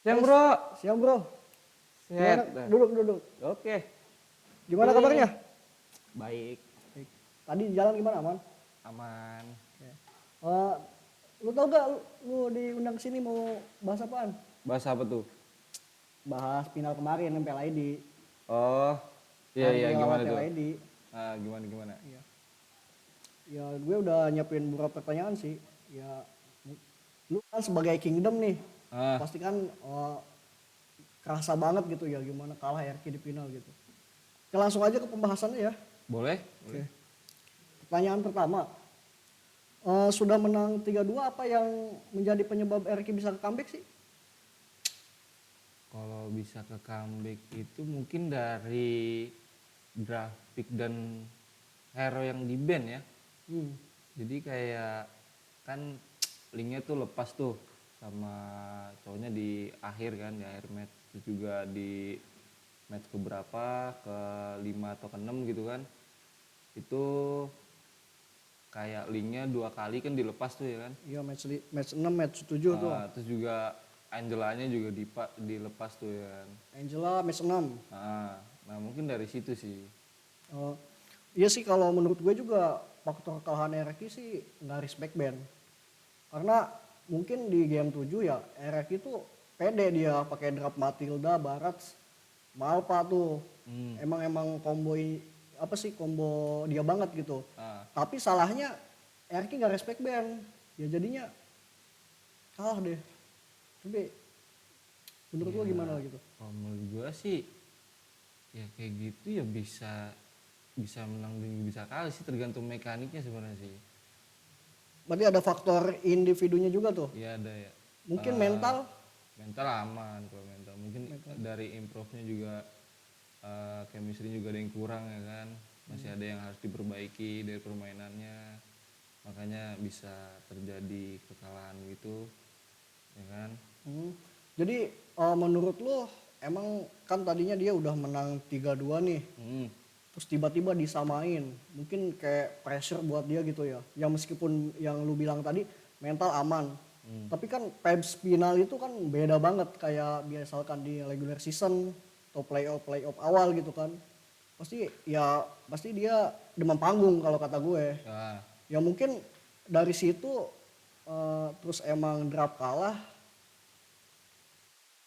Siang bro. Siang bro. Gimana? Sehat dah. Duduk. Oke. Gimana Ini kabarnya? baik, Baik. Tadi di jalan gimana, aman? aman. Eh, lu tau gak lu diundang sini mau bahas apaan? Bahas apa tuh? Bahas final kemarin Nempel ID. Oh, iya iya Argentina lawan gimana tuh? PLID. Gimana? Iya. Ya gue udah nyiapin beberapa pertanyaan sih. Ya lu kan sebagai Kingdom nih, Ah, pasti kan kerasa banget gitu ya gimana kalah RQ di final gitu. Oke, langsung aja ke pembahasannya ya. boleh? Oke. Pertanyaan pertama, sudah menang 3-2 apa yang menjadi penyebab RQ bisa ke comeback sih? Kalau bisa ke comeback itu mungkin dari grafik dan hero yang di band ya. Hmm. Jadi kayak kan linknya tuh lepas tuh sama cowoknya di akhir kan, di akhir match. Terus juga di match keberapa, ke 5 atau ke 6 gitu kan. Itu kayak linknya 2 kali kan dilepas tuh ya kan. Iya match 6, match 7 tuh. Terus juga Angelanya juga dilepas tuh ya kan. Angela match 6. Nah mungkin dari situ sih. Iya sih kalau menurut gue juga faktor kekalahan RQ sih nggak respect band. Karena mungkin di game 7 ya RQ tuh pede dia pakai drop Matilda, Barat, Malpa tuh. Emang combo dia banget gitu. Tapi salahnya RQ nggak respect band. Ya jadinya kalah deh. Tapi menurut lo gimana gitu? Kalau menurut gue sih ya kayak gitu ya bisa menang dan bisa kalah sih, tergantung mekaniknya sebenarnya sih. Berarti ada faktor individunya juga tuh. Iya ada ya. Mungkin mental. Mental aman kalau mental. Mungkin dari improve-nya juga chemistry juga ada yang kurang ya kan. Masih ada yang harus diperbaiki dari permainannya. Makanya bisa terjadi kekalahan gitu. Ya kan? Jadi menurut lo emang kan tadinya dia udah menang 3-2 nih. Terus tiba-tiba disamain. Mungkin kayak pressure buat dia gitu ya. Yang meskipun yang lu bilang tadi mental aman. Tapi kan vibes final itu kan beda banget kayak misalkan di regular season atau playoff awal gitu kan. Pasti dia demam panggung kalau kata gue. Ya, Ya mungkin dari situ terus emang draft kalah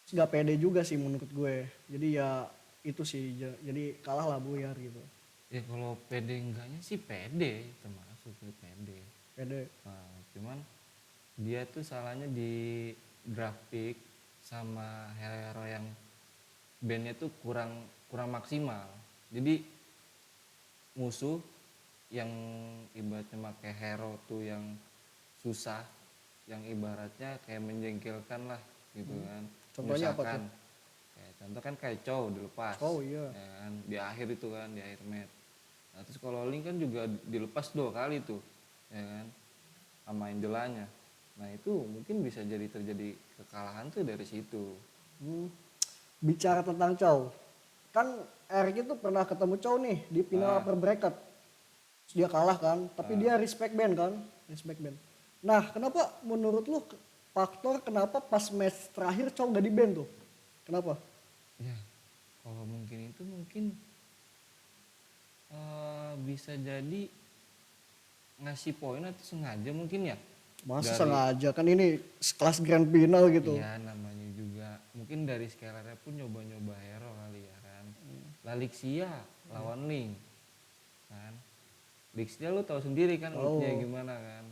nggak pede juga sih menurut gue. Jadi ya itu sih jadi kalah lah buyar gitu. ya kalau pede enggaknya sih pede, termasuk pede. Pede. Nah, cuman dia tuh salahnya di grafik sama hero yang bandnya tuh kurang maksimal. Jadi musuh yang ibaratnya pakai hero tuh yang susah, yang ibaratnya kayak menjengkelkan lah gitu kan. Contohnya apa tuh? Contoh kan kayak Chow dilepas. Oh iya. Ya kan, di akhir itu kan, di akhir match. Nah, terus kalau Link kan juga dilepas 2 kali tuh. Ya kan? Sama Angelanya. Nah, itu mungkin bisa terjadi kekalahan tuh dari situ. Bicara tentang Chow. Kan Eric itu pernah ketemu Chow nih di final upper bracket. Terus dia kalah kan, tapi dia respect band kan, respect band. Nah, kenapa menurut lu faktor kenapa pas match terakhir Chow gak di band tuh? Kenapa? Ya, kalau mungkin itu bisa jadi ngasih poin atau sengaja mungkin ya. Masa sengaja kan ini kelas grand final gitu. Iya namanya juga. Mungkin dari scalarnya pun nyoba-nyoba hero kali ya kan. Lalixia lawan Link. Kan. Lixia lu tahu sendiri kan ultinya gimana kan.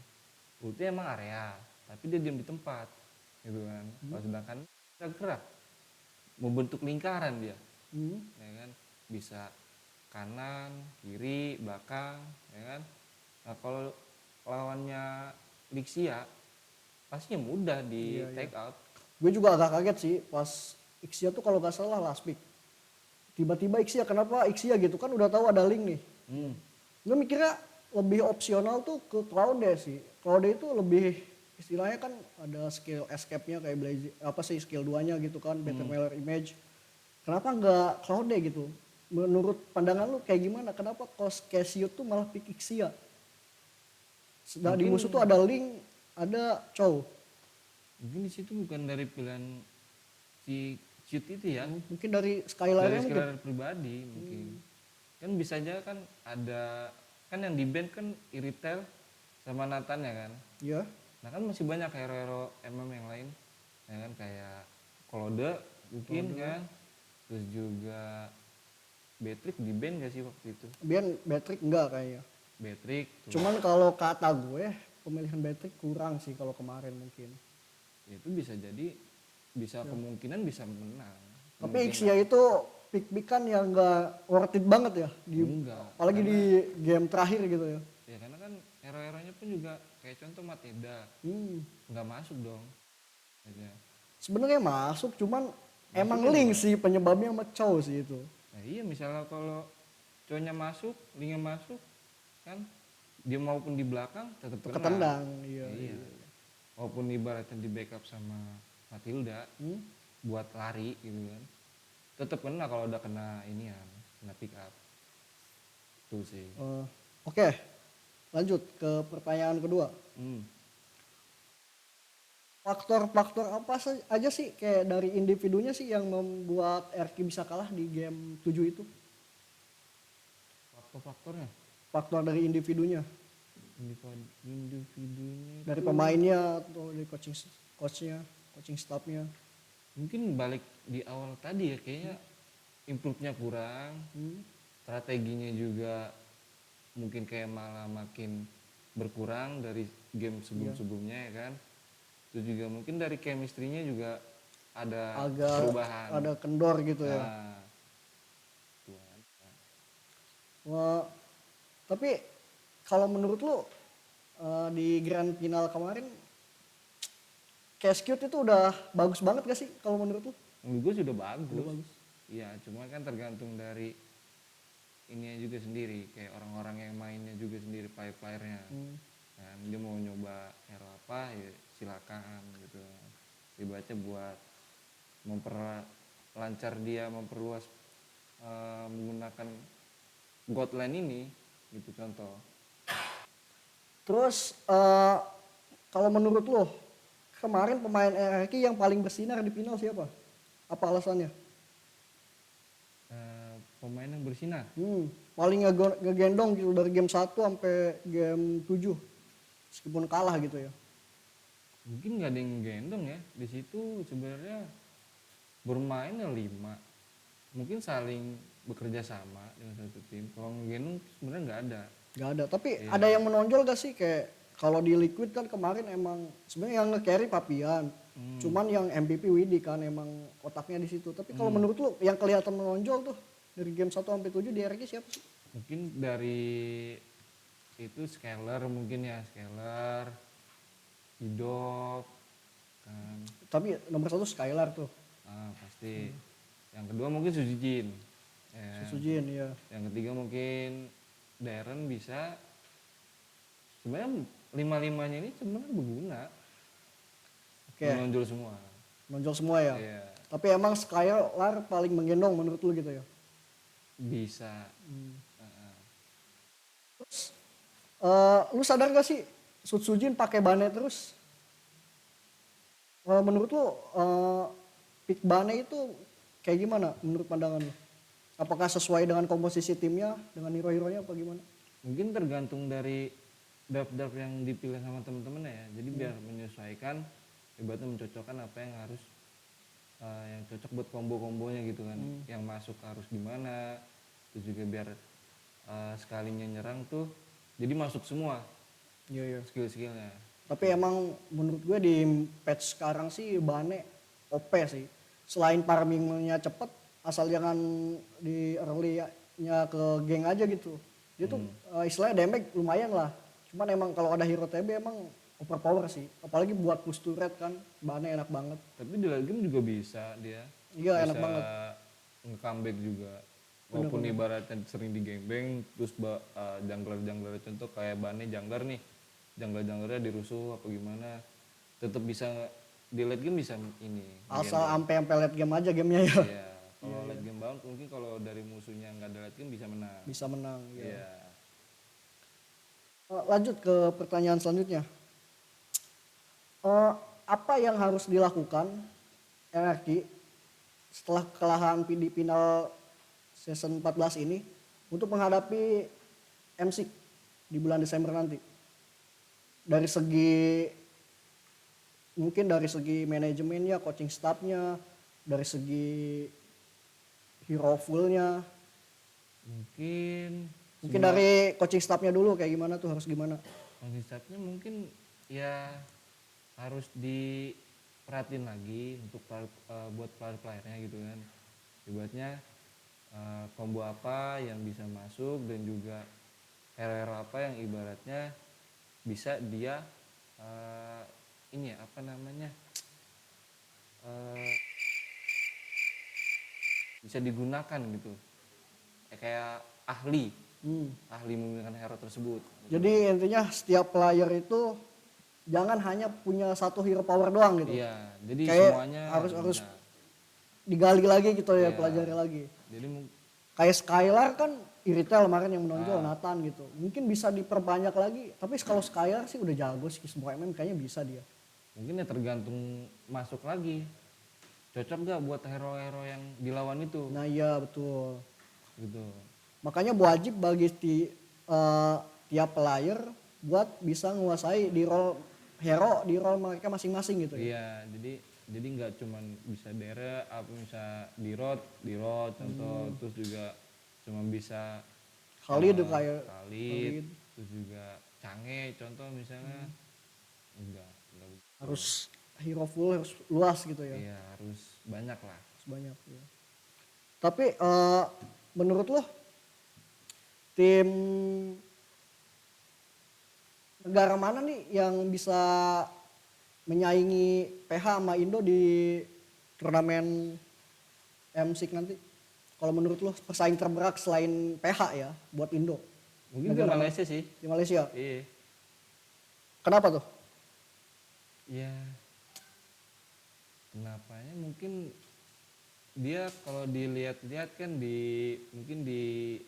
Ultinya emang area, tapi dia diam di tempat. Gitu kan. Kalau sedangkan gerak mau bentuk lingkaran dia. Ya kan? Bisa kanan, kiri, belakang, ya kan. Nah, kalau lawannya Lixia pastinya mudah di take out. Gue juga agak kaget sih pas Ixia tuh kalau gak salah last pick. Tiba-tiba Ixia, kenapa Ixia gitu kan udah tahu ada Link nih. Gue mikirnya lebih opsional tuh ke Claude sih. Claude itu lebih istilahnya kan ada skill escape-nya kayak skill 2-nya gitu kan, Better Mirror Image. Kenapa nggak Claude gitu? Menurut pandangan lu kayak gimana? Kenapa Casio tuh malah pick Ixia? Di musuh tuh ada Link, ada Chow. Mungkin di situ bukan dari pilihan si cheat itu ya. Mungkin dari Dari Skylar-nya mungkin. skill pribadi mungkin. Kan bisa aja kan ada kan yang di band kan Iritel sama Nathan ya kan. Iya. Nah kan masih banyak hero-hero MM yang lain ya kan kayak Klode mungkin kan. Terus juga Beatrix di band gak sih waktu itu? Biar Patrick enggak kayaknya. Beatrix tuh. Cuman kalau kata gue pemilihan Patrick kurang sih kalau kemarin mungkin. Ya itu bisa jadi bisa kemungkinan bisa menang. Tapi Ixia itu pick kan yang enggak worth it banget ya. Enggak. Apalagi di game terakhir gitu ya. Ya karena kan hero-heronya pun juga kayak contoh Mateda nggak masuk dong. Ya. Sebenarnya masuk cuman emang Link sih penyebabnya sama Chow sih itu. Nah, iya misalnya kalau cowoknya masuk, linknya masuk kan dia maupun di belakang tetap kena. Ketendang. Iya. Walaupun ibaratnya di backup sama Matilda buat lari gitu kan. Tetap kena kalau udah kena ini ya, kena pick up. Tuh sih. Oke. Lanjut ke pertanyaan kedua. Faktor-faktor apa aja sih kayak dari individunya sih yang membuat RQ bisa kalah di game 7 itu? Faktor-faktornya? Faktor dari individunya. Individunya Dari pemainnya atau dari coachnya, coaching staffnya. Mungkin balik di awal tadi ya kayaknya improve-nya kurang. Strateginya juga mungkin kayak malah makin berkurang dari game sebelum-sebelumnya ya kan. Terus juga mungkin dari chemistry-nya juga ada perubahan. Ada kendor gitu ya. Wah, tapi kalau menurut lu di grand final kemarin Cashcute itu udah bagus banget gak sih kalau menurut lu? Menurut gue sudah bagus. Iya, cuma kan tergantung dari ininya juga sendiri, kayak orang-orang yang mainnya juga sendiri, player-playernya. Kan dia mau nyoba hero apa ya silakan gitu. Dibaca buat memperlancar dia, memperluas menggunakan Godland ini gitu contoh. Terus kalau menurut lo kemarin pemain RRQ yang paling bersinar di final siapa? Apa alasannya? Pemain yang bersinar? Paling ngegendong gitu dari game 1 sampai game 7. Meskipun kalah gitu ya. Mungkin gak ada yang gendong ya. Di situ sebenarnya bermainnya 5. Mungkin saling bekerja sama dengan satu tim. Kalau ngegendong sebenarnya nggak ada. Gak ada, tapi ada yang menonjol gak sih kayak kalau di Liquid kan kemarin emang sebenarnya yang nge-carry Papian. Cuman yang MVP Widi kan emang otaknya di situ. Tapi kalau menurut lu yang kelihatan menonjol tuh dari game 1 sampai 7 di RRQ siapa sih? Mungkin dari itu Scalar mungkin ya, Scalar, Hidop kan. Tapi nomor 1 Skylar tuh. Pasti. Yang kedua mungkin Sujin. Sujin ya. Yang ketiga mungkin Darren bisa. Sebenarnya 5-5-nya ini sebenarnya berguna. Menonjol semua. Menonjol semua ya. Iya. Tapi emang Skylar paling menggendong menurut lu gitu ya? Bisa. Terus lu sadar gak sih Sujin pakai Bane terus? Menurut lu pick Bane itu kayak gimana menurut pandangan lu? Apakah sesuai dengan komposisi timnya, dengan hero-heronya apa gimana? Mungkin tergantung dari draft-draft yang dipilih sama temen-temen ya. Jadi biar menyesuaikan, ibaratnya mencocokkan apa yang harus yang cocok buat combo-kombonya gitu kan. Yang masuk harus gimana. Terus juga biar sekalinya nyerang tuh jadi masuk semua. Iya. Skill-skillnya. Tapi emang menurut gue di patch sekarang sih Bane OP sih. Selain farmingnya cepet, asal jangan di early-nya ke geng aja gitu. Dia tuh istilahnya damage lumayan lah. Cuman emang kalau ada hero TB emang overpower sih. Apalagi buat push turret kan, Bane enak banget. Tapi di late game juga bisa dia. Iya enak banget. Nge-comeback juga. Walaupun ibaratnya sering di gangbang, terus jungler-jungler contoh kayak Bane jungler nih. Jungler-junglernya dirusuh apa gimana. Tetap bisa di late game bisa ini. Asal sampai late game aja gamenya ya. Iya. Kalau late game bound mungkin kalau dari musuhnya nggak ada late game bisa menang. Bisa menang. Iya. Lanjut ke pertanyaan selanjutnya. Apa yang harus dilakukan RRQ setelah kekalahan di final season 14 ini untuk menghadapi MC di bulan Desember nanti. Dari segi mungkin dari segi manajemennya, coaching staffnya, dari segi hero fullnya, Mungkin dari coaching staffnya dulu kayak gimana tuh, harus gimana? konsepnya mungkin ya harus diperhatiin lagi untuk buat player-playernya gitu kan. Ibaratnya combo apa yang bisa masuk dan juga hero-hero apa yang ibaratnya bisa dia ini ya apa namanya bisa digunakan gitu. Kayak ahli menggunakan hero tersebut. Jadi intinya setiap player itu jangan hanya punya satu hero power doang gitu. Iya, jadi Kayak semuanya harus bisa. digali lagi gitu ya, Iya. pelajari lagi. Jadi Kayak Skylar kan Iritel kemarin yang menonjol, Nathan gitu. Mungkin bisa diperbanyak lagi. Tapi kalau Skylar sih udah jago sih, semua MM kayaknya bisa dia. mungkin ya tergantung masuk lagi. Cocok gak buat hero-hero yang dilawan itu? Nah iya betul. Gitu. Makanya wajib bagi tiap player buat bisa menguasai di role hero, di role mereka masing-masing gitu ya. Iya, jadi nggak cuman bisa dere, apa bisa di road contoh, terus juga cuma bisa Khalid tuh kayak Khalid, terus juga Cange contoh misalnya. Enggak harus hero full, harus luas gitu ya. Iya, harus banyak lah. Harus banyak ya. Tapi menurut lo tim negara mana nih yang bisa menyaingi PH sama Indo di turnamen MSIC nanti? Kalau menurut lo pesaing terberat selain PH ya buat Indo? Mungkin di Malaysia sih. Di Malaysia. Iya. Kenapa tuh? Ya, kenapanya mungkin dia kalau dilihat-lihat kan mungkin di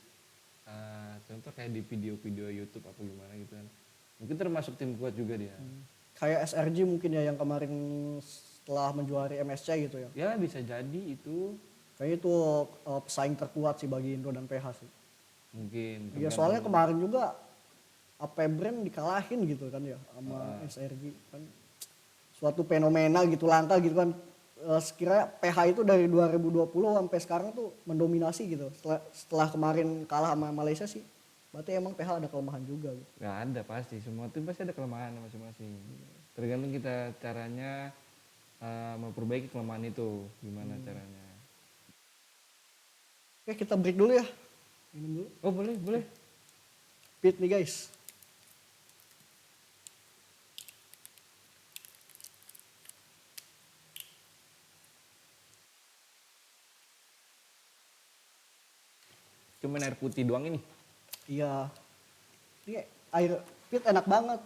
contoh kayak di video-video YouTube apa gimana gitu kan. Mungkin termasuk tim kuat juga dia. Kayak SRG mungkin ya yang kemarin setelah menjuari MSC gitu ya. Ya bisa jadi itu. Kayaknya itu pesaing terkuat sih bagi Indo dan PH sih. Mungkin. Iya soalnya kemarin juga AP Brand dikalahin gitu kan ya sama SRG kan. Suatu fenomena gitu, langka gitu kan. Sekiranya PH itu dari 2020 sampai sekarang tuh mendominasi gitu. Setelah kemarin kalah sama Malaysia sih, berarti emang PH ada kelemahan juga gitu. Gak ada pasti, semua tim pasti ada kelemahan masing-masing. Tergantung kita caranya memperbaiki kelemahan itu, gimana caranya. Oke kita break dulu ya. Minum dulu. Oh boleh. Pit nih guys. Cuman air putih doang ini. Iya. Ini air pit enak banget.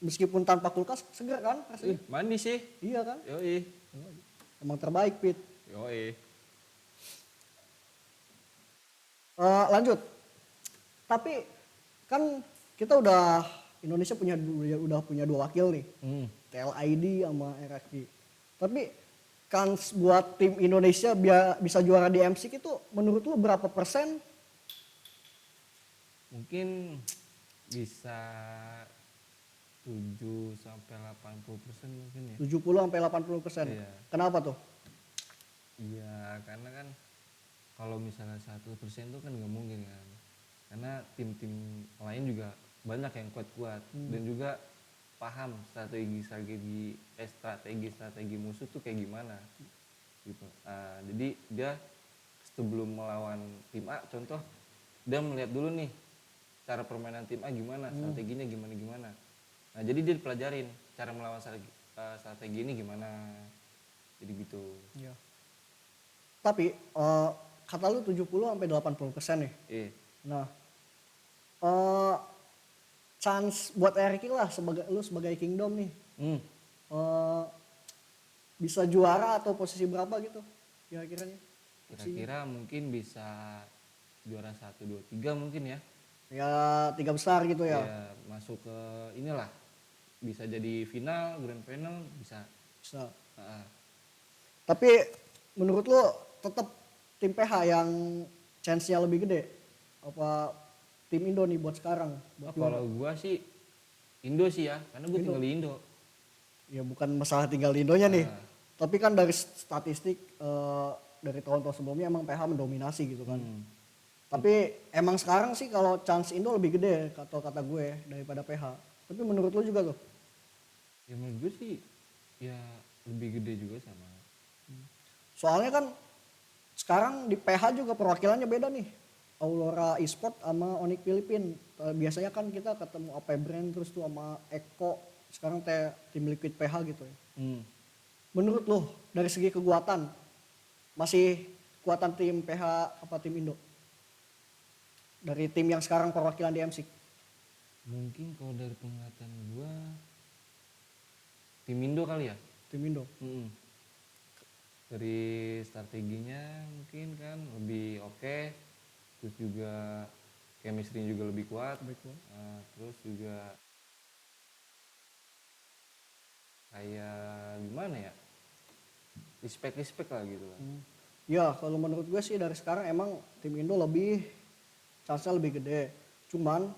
Meskipun tanpa kulkas segar kan rasanya. Manis sih. Iya kan? Yoi. Emang terbaik pit. Yoi. Lanjut. Tapi kan kita Indonesia udah punya 2 wakil nih. TLID sama RRQ. Tapi kans buat tim Indonesia bisa juara di MSIC itu menurut lu berapa persen? Mungkin bisa 7 sampai 80% mungkin ya. 70 sampai 80%. Iya. Kenapa tuh? Iya, karena kan kalau misalnya 1% itu kan nggak mungkin kan. Karena tim-tim lain juga banyak yang kuat-kuat dan juga paham strategi musuh tuh kayak gimana gitu. Jadi dia sebelum melawan tim A contoh dia melihat dulu nih cara permainan tim A gimana, strateginya gimana. Nah jadi dia dipelajarin cara melawan strategi ini gimana, jadi gitu. Iya. Tapi kata lu 70 sampai 80% nih. Iya. Nah, chance buat RRQ lah sebagai Kingdom nih. Bisa juara atau posisi berapa gitu kira-kiranya? Kira-kira mungkin bisa juara 1, 2, 3 mungkin ya. Ya 3 besar gitu ya. Ya masuk ke inilah, bisa jadi final, grand final bisa. Bisa. Nah, Tapi menurut lo tetap tim PH yang chance-nya lebih gede apa tim Indo nih buat sekarang buat juara? Kalau gua sih Indo sih ya, karena gua tinggal di Indo. Ya bukan masalah tinggal di Indonya nih, Nah. tapi kan dari statistik dari tahun-tahun sebelumnya emang PH mendominasi gitu kan. Tapi emang sekarang sih kalau chance Indo lebih gede kata gue daripada PH. Tapi menurut lo juga tuh? Ya menurut gue sih ya lebih gede juga sama. Soalnya kan sekarang di PH juga perwakilannya beda nih. Aurora Esport sama Onyx Filipin. Biasanya kan kita ketemu AP Brand terus tuh sama Eko. Sekarang tim Liquid PH gitu ya. Menurut lo dari segi kekuatan masih kuatan tim PH apa tim Indo? Dari tim yang sekarang perwakilan di MSIC. Mungkin kalau dari penglihatan gua tim Indo kali ya. Tim Indo. Dari strateginya mungkin kan lebih oke, terus juga chemistry juga lebih kuat. Terus juga kayak gimana ya, respect lah gitu lah. Ya kalau menurut gue sih dari sekarang emang tim Indo lebih chance-nya lebih gede. Cuman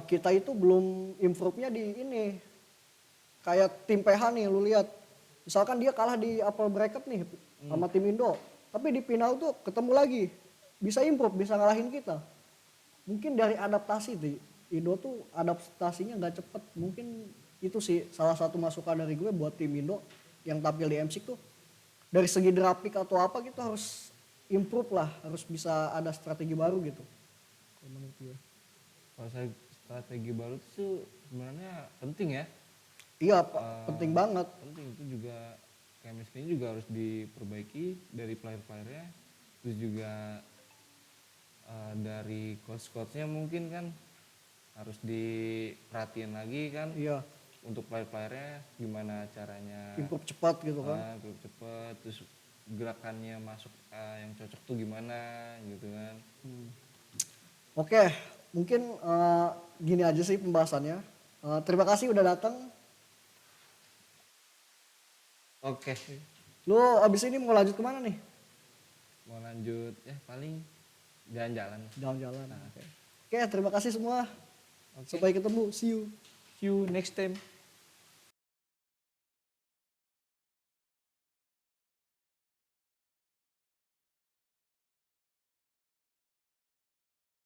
kita itu belum improve-nya di ini. Kayak tim PH nih lu lihat. Misalkan dia kalah di upper bracket nih sama tim Indo. Tapi di final tuh ketemu lagi. Bisa improve, bisa ngalahin kita. Mungkin dari adaptasi tuh. Indo tuh adaptasinya gak cepet. Mungkin itu sih salah satu masukan dari gue buat tim Indo yang tampil di MSIC tuh. Dari segi draft pick atau apa kita harus improve lah. Harus bisa ada strategi baru gitu. Kalau menurut gue. Kalau saya strategi baru tuh sebenarnya penting ya. Iya Pak, penting banget. Penting itu juga chemistry juga harus diperbaiki dari player-playernya. Terus juga dari coach-coachnya mungkin kan harus diperhatiin lagi kan. Iya. Untuk player-playernya gimana caranya Improve cepat gitu kan. improve cepat, terus gerakannya masuk yang cocok tuh gimana gitu kan. Oke, mungkin gini aja sih pembahasannya. Terima kasih udah datang. Oke. Lu abis ini mau lanjut kemana nih? Mau lanjut ya paling jalan-jalan. Jalan-jalan. Oke, terima kasih semua. Oke. Sampai ketemu. See you. See you next time.